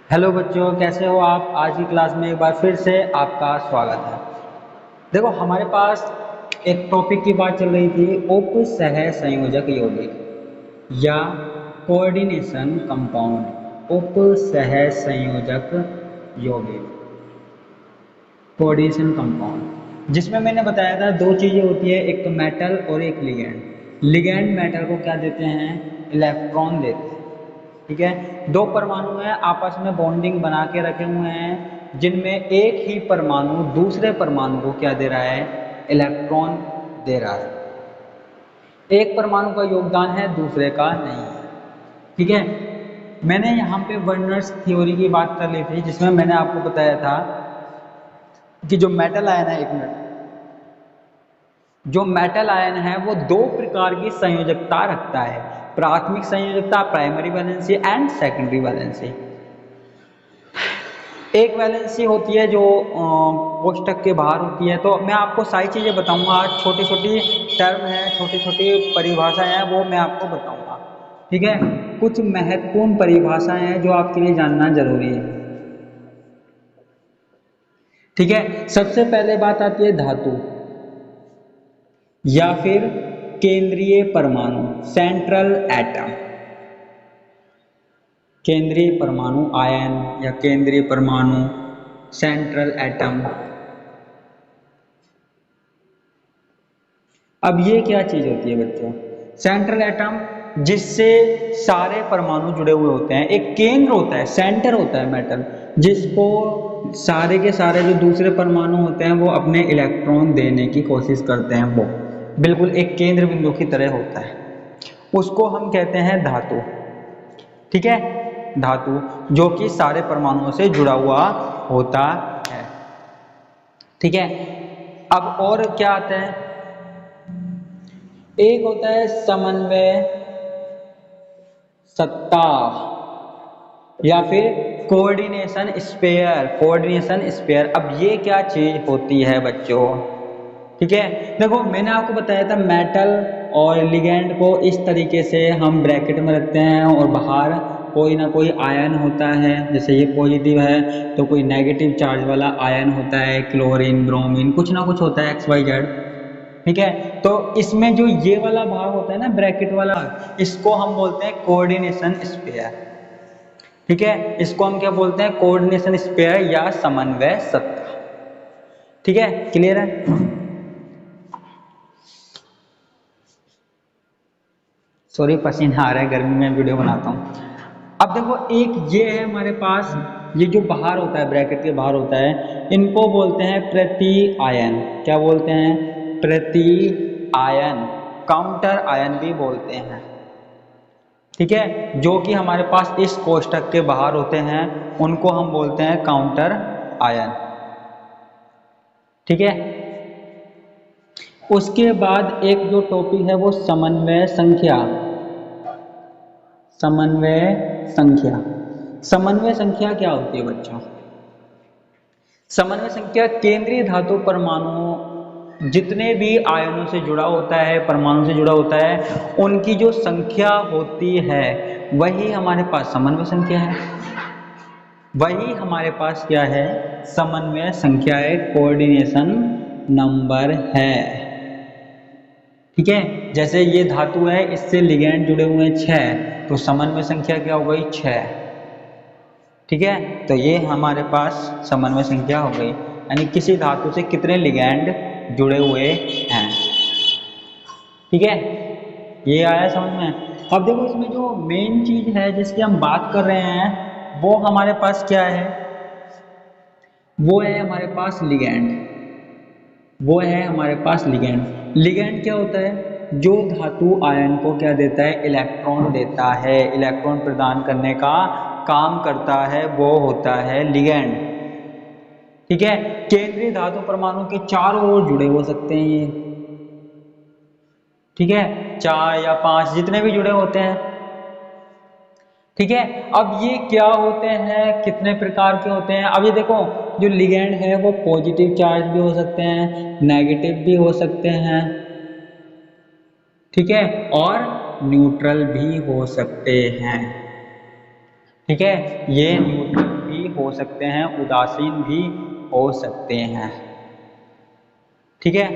Hello बच्चों, कैसे हो आप। आज की क्लास में एक बार फिर से आपका स्वागत है। देखो, हमारे पास एक टॉपिक की बात चल रही थी, उप सह संयोजक यौगिक या कोऑर्डिनेशन कंपाउंड। उप सह संयोजक यौगिक, कोऑर्डिनेशन कंपाउंड, जिसमें मैंने बताया था दो चीज़ें होती है, एक तो मेटल और एक लिगैंड। लिगैंड मेटल को क्या देते हैं, इलेक्ट्रॉन देते हैं। ठीक है, दो परमाणु हैं, आपस में बॉन्डिंग बना के रखे हुए हैं, जिनमें एक ही परमाणु दूसरे परमाणु को क्या दे रहा है, इलेक्ट्रॉन दे रहा है। एक परमाणु का योगदान है, दूसरे का नहीं है। ठीक है, मैंने यहाँ पे वर्नर्स थ्योरी की बात कर ली थी, जिसमें मैंने आपको बताया था कि जो मेटल आयन है, एक मिनट, जो मेटल आयन है वो दो प्रकार की संयोजकता रखता है। प्राथमिक संयोजकता, primary valency and secondary valency. एक वैलेंसी होती है जो कोष्टक के बाहर होती है। तो मैं आपको सारी चीज़ें बताऊंगा आज, छोटी छोटी टर्म है, छोटी छोटी परिभाषाएं हैं, वो मैं आपको बताऊंगा। ठीक है, कुछ महत्वपूर्ण परिभाषाएं हैं जो आपके लिए जानना जरूरी है। ठीक है, सबसे पहले बात आती है धातु या फिर केंद्रीय परमाणु, सेंट्रल एटम। केंद्रीय परमाणु आयन या केंद्रीय परमाणु, सेंट्रल एटम। अब ये क्या चीज होती है बच्चों, सेंट्रल एटम, जिससे सारे परमाणु जुड़े हुए होते हैं। एक केंद्र होता है, सेंटर होता है मेटल, जिसको सारे के सारे जो दूसरे परमाणु होते हैं वो अपने इलेक्ट्रॉन देने की कोशिश करते हैं। वो बिल्कुल एक केंद्र बिंदु की तरह होता है, उसको हम कहते हैं धातु। ठीक है, धातु जो कि सारे परमाणुओं से जुड़ा हुआ होता है। ठीक है, अब और क्या आता है, एक होता है समन्वय सत्ता या फिर कोऑर्डिनेशन स्पेयर। कोऑर्डिनेशन स्पेयर, अब ये क्या चीज होती है बच्चों। ठीक है, देखो मैंने आपको बताया था मेटल और लिगैंड को इस तरीके से हम ब्रैकेट में रखते हैं, और बाहर कोई ना कोई आयन होता है, जैसे ये पॉजिटिव है तो कोई नेगेटिव चार्ज वाला आयन होता है, क्लोरीन, ब्रोमीन, कुछ ना कुछ होता है, एक्स वाई जेड। ठीक है, तो इसमें जो ये वाला भाग होता है ना, ब्रैकेट वाला, इसको हम बोलते हैं कोऑर्डिनेशन स्पेयर। ठीक है, इसको हम क्या बोलते हैं, कोऑर्डिनेशन स्पेयर या समन्वय सत्ता। ठीक है, क्लियर है। सॉरी, पसीना आ रहा है, गर्मी में वीडियो बनाता हूँ। अब देखो, एक ये है हमारे पास, ये जो बाहर होता है, ब्रैकेट के बाहर होता है, इनको बोलते हैं प्रति आयन। क्या बोलते हैं, प्रति आयन, काउंटर आयन भी बोलते हैं। ठीक है, जो कि हमारे पास इस कोष्टक के बाहर होते हैं, उनको हम बोलते हैं काउंटर आयन। ठीक है, उसके बाद एक जो टॉपिक है वो समन्वय संख्या। समन्वय संख्या, समन्वय संख्या क्या होती है बच्चों, समन्वय संख्या केंद्रीय धातु परमाणु जितने भी आयनों से जुड़ा होता है, परमाणु से जुड़ा होता है, उनकी जो संख्या होती है वही हमारे पास समन्वय संख्या है। वही हमारे पास क्या है, समन्वय संख्या है, कोऑर्डिनेशन नंबर है। ठीक है, जैसे ये धातु है, इससे लिगैंड जुड़े हुए हैं 6, तो समन्वय संख्या क्या हो गई, 6। ठीक है, तो ये हमारे पास समन्वय संख्या हो गई, यानी किसी धातु से कितने लिगैंड जुड़े हुए हैं। ठीक है, ये आया समझ में। अब देखो, इसमें जो मेन चीज है जिसकी हम बात कर रहे हैं, वो हमारे पास क्या है, वो है हमारे पास लिगैंड। वो है हमारे पास लिगैंड। लिगैंड क्या होता है, जो धातु आयन को क्या देता है, इलेक्ट्रॉन देता है, इलेक्ट्रॉन प्रदान करने का काम करता है, वो होता है लिगैंड। ठीक है, केंद्रीय धातु परमाणु के चारों ओर जुड़े हो सकते हैं ये। ठीक है, 4 या 5 जितने भी जुड़े होते हैं। ठीक है, अब ये क्या होते हैं, कितने प्रकार के होते हैं। अब ये देखो, जो लिगैंड है वो पॉजिटिव चार्ज भी हो सकते हैं, नेगेटिव भी हो सकते हैं। ठीक है, और न्यूट्रल भी हो सकते हैं। ठीक है, ये न्यूट्रल हो सकते हैं, उदासीन भी हो सकते हैं। ठीक है।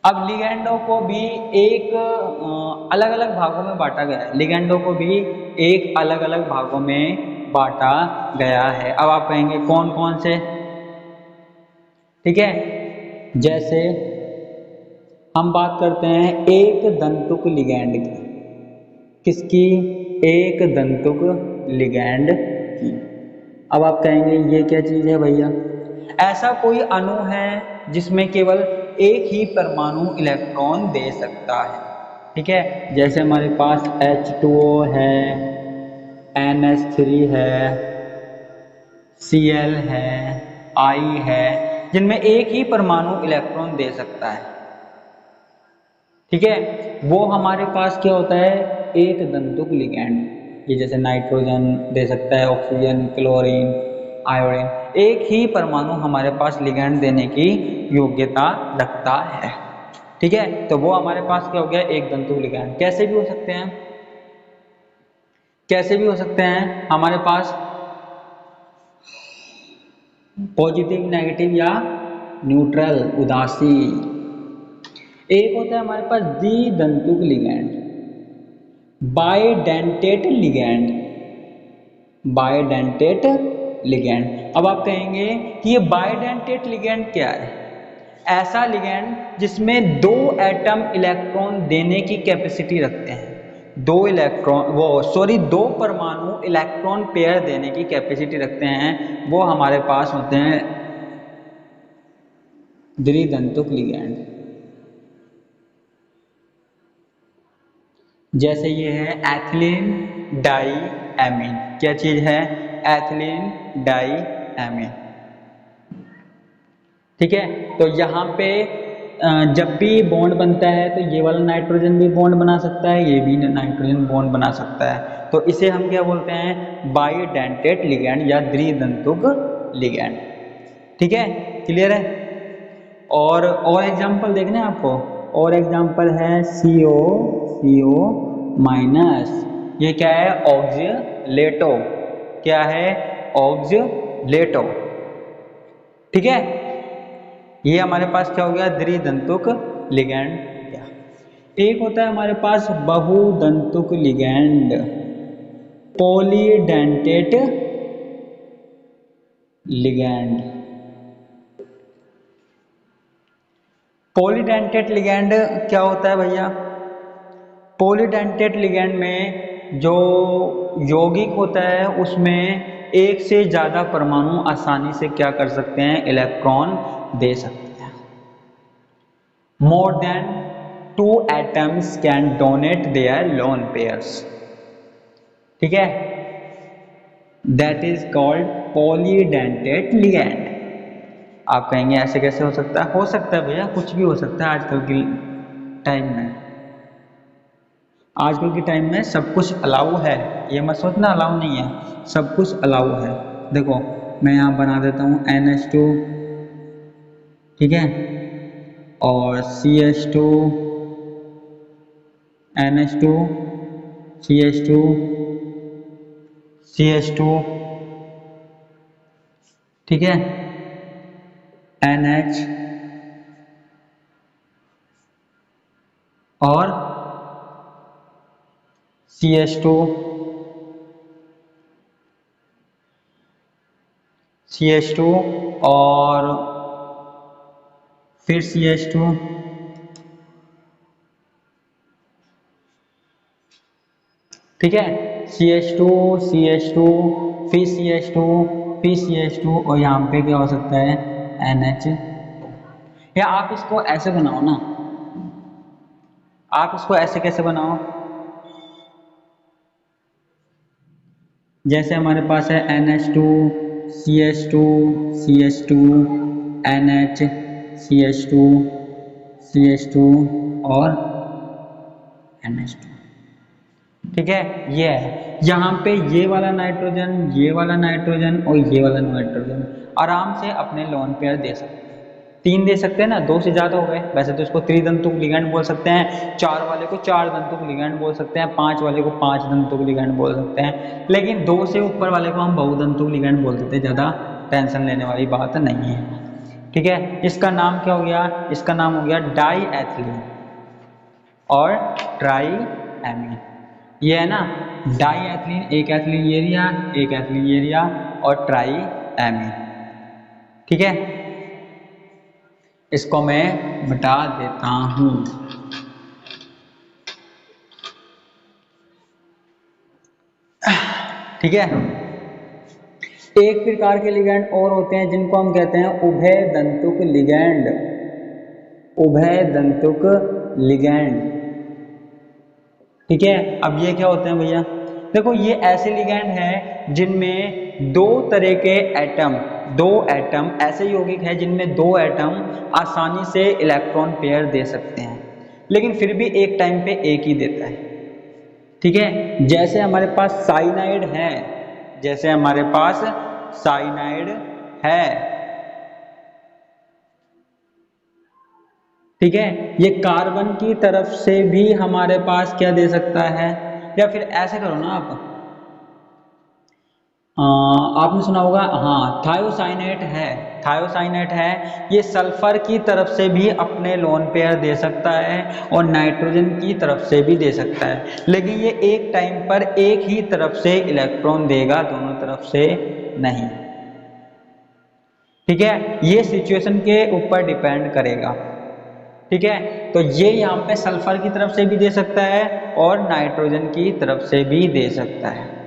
अब लिगैंडों को भी एक अलग अलग भागों में बांटा गया है, लिगैंडों को भी एक अलग अलग भागों में बांटा गया है। अब आप कहेंगे कौन कौन से? ठीक है, जैसे हम बात करते हैं एक दंतुक लिगैंड की। किसकी? एक दंतुक लिगैंड की। अब आप कहेंगे ये क्या चीज है भैया? ऐसा कोई अणु है जिसमें केवल एक ही परमाणु इलेक्ट्रॉन दे सकता है। ठीक है, जैसे हमारे पास H2O है, NH3 है, Cl है, I है, जिनमें एक ही परमाणु इलेक्ट्रॉन दे सकता है। ठीक है, वो हमारे पास क्या होता है? एक दंतुक लिगैंड। ये जैसे नाइट्रोजन दे सकता है, ऑक्सीजन, क्लोरीन, आयोडीन, एक ही परमाणु हमारे पास लिगैंड देने की योग्यता रखता है। ठीक है, तो वो हमारे पास क्या हो गया? एक दंतुक लिगैंड। कैसे भी हो सकते हैं, कैसे भी हो सकते हैं हमारे पास पॉजिटिव, नेगेटिव या न्यूट्रल, उदासीन। एक होता है हमारे पास द्विदंतुक ligand, bidentate ligand, bidentate ligand. अब आप कहेंगे कि ये बाइडेंटेट लिगैंड क्या है? ऐसा लिगैंड जिसमें दो एटम इलेक्ट्रॉन देने की कैपेसिटी रखते हैं, दो परमाणु इलेक्ट्रॉन पेयर देने की कैपेसिटी रखते हैं, वो हमारे पास होते हैं द्विदंतुक लिगैंड। जैसे ये है एथिलीन डाइएमीन। क्या चीज है? Ethylene diamine. ठीक है, तो यहाँ पे जब भी बॉन्ड बनता है तो ये वाला नाइट्रोजन भी बॉन्ड बना सकता है, ये भी नाइट्रोजन बॉन्ड बना सकता है। तो इसे हम क्या बोलते हैं? बाइडेंटेट लिगैंड या द्विदंतुक लिगैंड। ठीक है, क्लियर है? और एग्जांपल देखना है आपको। और एग्जांपल है CO माइनस। ये क्या है? ऑक्सीलेटो। क्या है? ऑक्सीलेटो। ठीक है, ये हमारे पास क्या हो गया? द्विदंतुक लिगैंड हो गया। एक होता है हमारे पास बहुदंतुक ligand, polydentate ligand. Polydentate ligand क्या होता है भैया? पॉलीडेंटेट लिगैंड में जो यौगिक होता है उसमें एक से ज़्यादा परमाणु आसानी से क्या कर सकते हैं? इलेक्ट्रॉन दे सकते हैं। More than 2 atoms can donate there lone pairs. ठीक है, that is called polydentate ligand. आप कहेंगे ऐसे कैसे हो सकता है? हो सकता है भैया, कुछ भी हो सकता है आजकल के टाइम में। आजकल के टाइम में सब कुछ अलाउ है, ये मत सोचना अलाउ नहीं है, सब कुछ अलाउ है। देखो मैं यहाँ बना देता हूँ NH2, ठीक है, और CH2, NH2, CH2, CH2, ठीक है, NH और CH2, CH2 और फिर CH2, ठीक है, CH2, CH2, फिर CH2, फिर CH2 और यहाँ पे क्या हो सकता है? NH। या आप इसको ऐसे बनाओ ना, आप इसको ऐसे कैसे बनाओ? जैसे हमारे पास है NH2, CH2, CH2, NH, CH2, CH2 और NH2। ठीक है, ये है। यहाँ पे ये वाला नाइट्रोजन, ये वाला नाइट्रोजन और ये वाला नाइट्रोजन आराम से अपने लोन पेयर दे सकते हैं। 3 दे सकते हैं ना, 2 से ज़्यादा हो गए। वैसे तो इसको त्रिदंतुक लिगैंड बोल सकते हैं, 4 वाले को 4 दंतुक लिगैंड बोल सकते हैं, 5 वाले को 5 दंतुक लिगैंड बोल सकते हैं, लेकिन 2 से ऊपर वाले को हम बहुदंतुक लिगैंड बोल देते हैं। ज़्यादा टेंशन लेने वाली बात नहीं है, ठीक है। इसका नाम क्या हो गया? इसका नाम हो गया डाईएथिलीन और ट्राईएमीन। ये है ना डाईएथिलीन, एक एथिलीन ये एरिया, एक एथिलीन ये एरिया और ट्राईएमीन, ठीक है। इसको मैं मिटा देता हूं। ठीक है। एक प्रकार के लिगैंड और होते हैं जिनको हम कहते हैं उभय दंतुक लिगैंड, उभय दंतुक लिगैंड, ठीक है। अब ये क्या होते हैं भैया? देखो ये ऐसे लिगैंड हैं जिनमें दो तरह के एटम, दो एटम ऐसे यौगिक हैं जिनमें दो एटम आसानी से इलेक्ट्रॉन पेयर दे सकते हैं, लेकिन फिर भी एक टाइम पे एक ही देता है, ठीक है। जैसे हमारे पास साइनाइड है, जैसे हमारे पास साइनाइड है, ठीक है। ये कार्बन की तरफ से भी हमारे पास क्या दे सकता है, या फिर ऐसे करो ना आप, आपने सुना होगा, हाँ थायोसाइनेट है, थायोसाइनेट है, ये सल्फर की तरफ से भी अपने लोन पेयर दे सकता है और नाइट्रोजन की तरफ से भी दे सकता है, लेकिन ये एक टाइम पर एक ही तरफ से इलेक्ट्रॉन देगा, दोनों तरफ से नहीं, ठीक है। ये सिचुएशन के ऊपर डिपेंड करेगा, ठीक है। तो ये यहाँ पे सल्फर की तरफ से भी दे सकता है और नाइट्रोजन की तरफ से भी दे सकता है,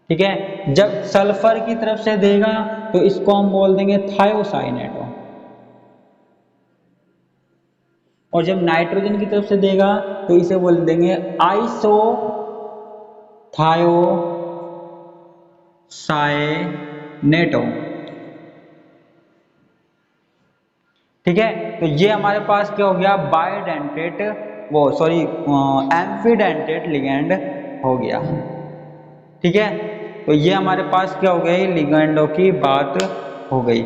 ठीक है। जब सल्फर की तरफ से देगा तो इसको हम बोल देंगे थायोसाइनेट, और जब नाइट्रोजन की तरफ से देगा तो इसे बोल देंगे आइसोथायोसाइनेटो, ठीक है। तो ये हमारे पास क्या हो गया? बाइडेंटेट, वो सॉरी एम्फीडेंटेट लिगैंड हो गया, ठीक है। तो ये हमारे पास क्या हो गई? लिगैंडों की बात हो गई,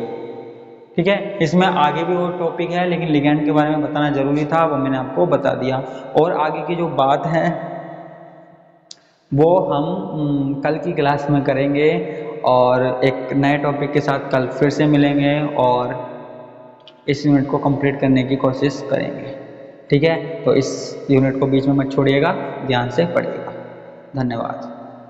ठीक है। इसमें आगे भी और टॉपिक है, लेकिन लिगैंड के बारे में बताना जरूरी था, वो मैंने आपको बता दिया। और आगे की जो बात है वो हम कल की क्लास में करेंगे, और एक नए टॉपिक के साथ कल फिर से मिलेंगे और इस यूनिट को कंप्लीट करने की कोशिश करेंगे, ठीक है। तो इस यूनिट को बीच में मत छोड़िएगा, ध्यान से पढ़िएगा। धन्यवाद।